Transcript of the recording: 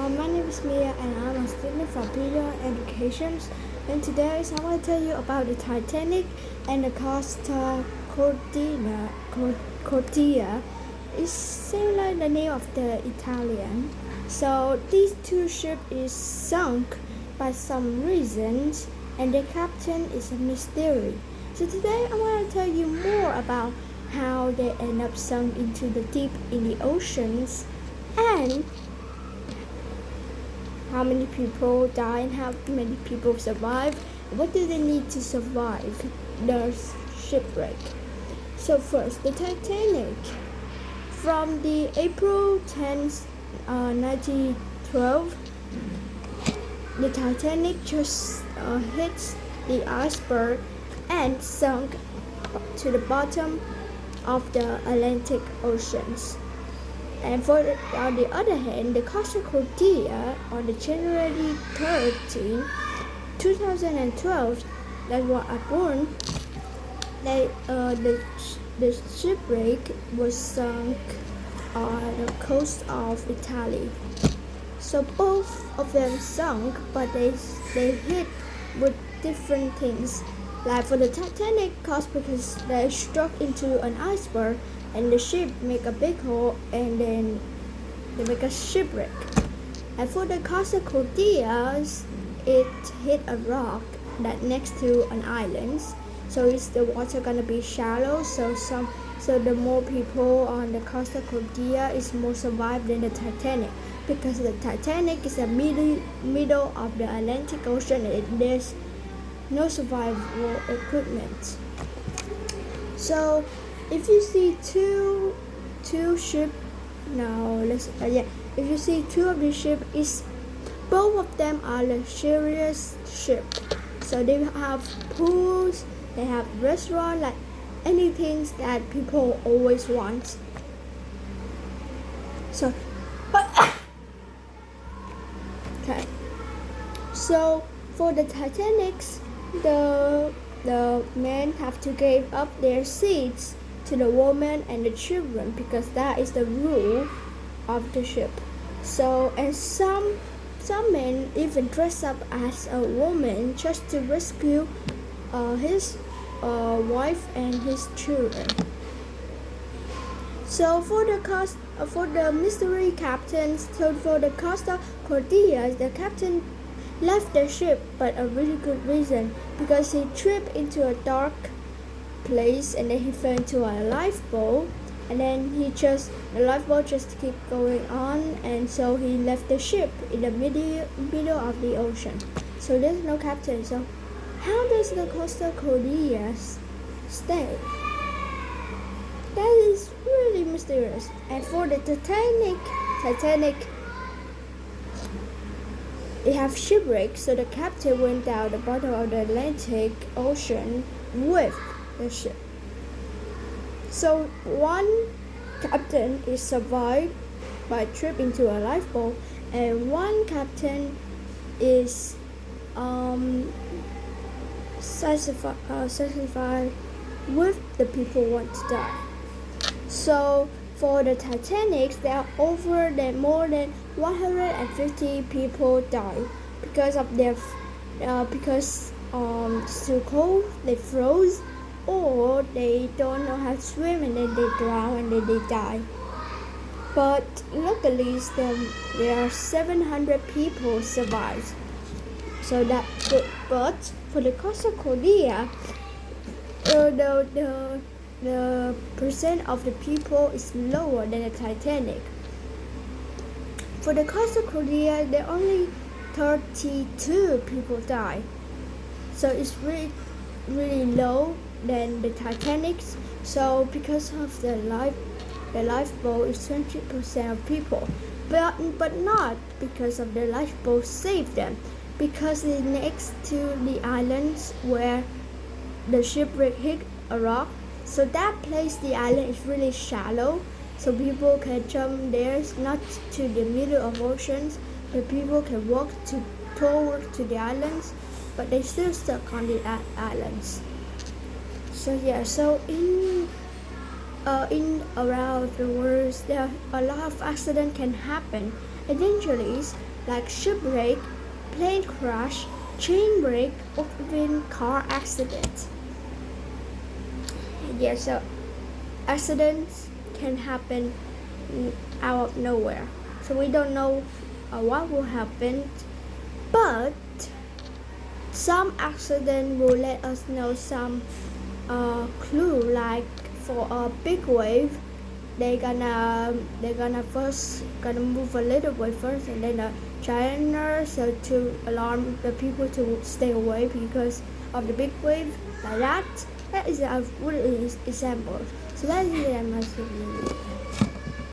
My name is Mia and I'm a student from Peter Education. And today I want to tell you about the Titanic and the Cordia. It's similar the name of the Italian. So these two ships is sunk by some reasons and the captain is a mystery. So today I want to tell you more about how they end up sunk into the deep in the oceans and how many people die and how many people survive. What do they need to survive the shipwreck? So first, the Titanic. From the April 10th, 1912, the Titanic just hits the iceberg and sunk to the bottom of the Atlantic Oceans. And on the other hand, the costacordia on the January 13, 2012, that was born, the shipwreck was sunk on the coast of Italy. So both of them sunk, but they hit with different things. Like for the Titanic, cost because they struck into an iceberg and the ship make a big hole and then they make a shipwreck. And for the costacordia, it hit a rock that next to an island. So is the water gonna be shallow? So the more people on the costacordia is more survived than the Titanic, because the Titanic is the middle of the Atlantic Ocean and there's no survival equipment. So if you see two ships, if you see two of the ship, is both of them are luxurious ship. So they have pools, they have restaurant, like anything that people always want. So okay. So for the Titanics, the men have to give up their seats to the women and the children because that is the rule of the ship. So and some men even dress up as a woman just to rescue his wife and his children. So for the mystery captains, so for the costacordia, the captain left the ship, but a really good reason, because he tripped into a dark place and then he fell into a lifeboat, and then the lifeboat just keep going on, and so he left the ship in the middle of the ocean. So there's no captain. So how does the costacordia stay? That is really mysterious. And for the Titanic, they have shipwrecked, so the captain went down the bottom of the Atlantic Ocean with the ship. So one captain is survived by trip into a lifeboat, and one captain is satisfied with the people who want to die. So for the Titanic, there are more than 150 people died because of it's too cold, they froze, or they don't know how to swim and then they drown and then they die. But luckily, there are 700 people survived. So that's good. But for the costacordia, the percent of the people is lower than the Titanic. For the costacordia, there only 32 people die. So it's really low than the Titanic. So because of the lifeboat is 20% of people, but not because of the lifeboat saved them, because it's next to the islands where the shipwreck hit a rock. So that place, the island is really shallow, so people can jump there, not to the middle of oceans, but people can walk toward to the islands, but they still stuck on the islands. So yeah, so in around the world, there are a lot of accidents can happen. Eventually, like shipwreck, plane crash, train wreck, or even car accident. Yeah, so accidents can happen out of nowhere. So we don't know what will happen, but some accident will let us know some clue. Like for a big wave, they're gonna first gonna move a little bit first, and then a giant so to alarm the people to stay away because of the big wave. Like that. That is a good example. So that is the